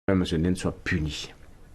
M. Nen soit puni.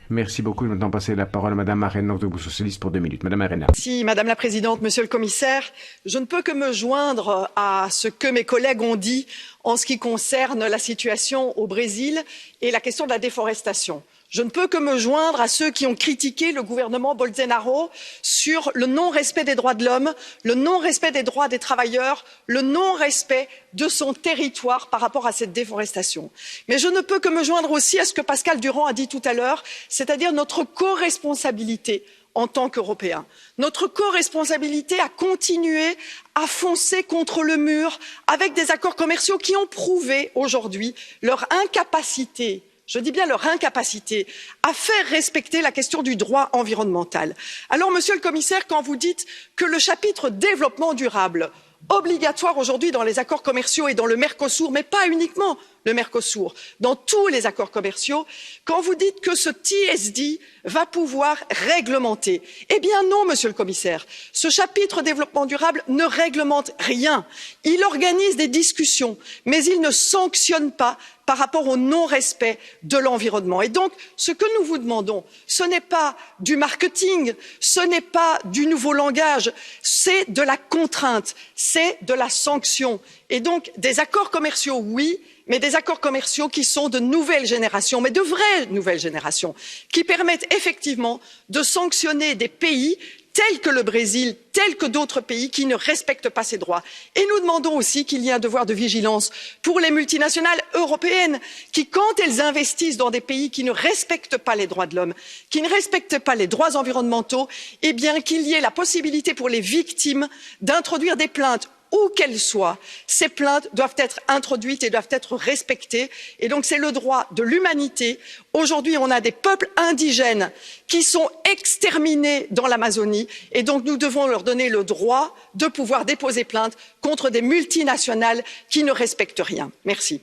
Merci beaucoup. Je vais maintenant passer la parole à Madame Arena, du groupe socialiste, pour 2 minutes. Madame Arena. Merci, Madame la Présidente, Monsieur le Commissaire. Je ne peux que me joindre à ce que mes collègues ont dit en ce qui concerne la situation au Brésil et la question de la déforestation. Je ne peux que me joindre à ceux qui ont critiqué le gouvernement Bolsonaro sur le non-respect des droits de l'homme, le non-respect des droits des travailleurs, le non-respect de son territoire par rapport à cette déforestation. Mais je ne peux que me joindre aussi à ce que Pascal Durand a dit tout à l'heure, c'est-à-dire notre coresponsabilité en tant qu'Européens, notre coresponsabilité à continuer à foncer contre le mur avec des accords commerciaux qui ont prouvé aujourd'hui leur incapacité, je dis bien leur incapacité, à faire respecter la question du droit environnemental. Alors, Monsieur le Commissaire, quand vous dites que le chapitre développement durable obligatoire aujourd'hui dans les accords commerciaux et dans le Mercosur, mais pas uniquement le Mercosur, dans tous les accords commerciaux, quand vous dites que ce TSD va pouvoir réglementer, eh bien non, Monsieur le Commissaire, ce chapitre développement durable ne réglemente rien. Il organise des discussions, mais il ne sanctionne pas par rapport au non-respect de l'environnement. Et donc, ce que nous vous demandons, ce n'est pas du marketing, ce n'est pas du nouveau langage, c'est de la contrainte, c'est de la sanction. Et donc, des accords commerciaux, oui, mais des accords commerciaux qui sont de nouvelle génération, mais de vraies nouvelles générations, qui permettent effectivement de sanctionner des pays tels que le Brésil, tels que d'autres pays qui ne respectent pas ces droits. Et nous demandons aussi qu'il y ait un devoir de vigilance pour les multinationales européennes qui, quand elles investissent dans des pays qui ne respectent pas les droits de l'homme, qui ne respectent pas les droits environnementaux, eh bien qu'il y ait la possibilité pour les victimes d'introduire des plaintes où qu'elles soient. Ces plaintes doivent être introduites et doivent être respectées. Et donc c'est le droit de l'humanité. Aujourd'hui, on a des peuples indigènes qui sont exterminés dans l'Amazonie. Et donc nous devons leur donner le droit de pouvoir déposer plainte contre des multinationales qui ne respectent rien. Merci.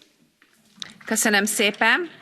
Köszönöm szépen.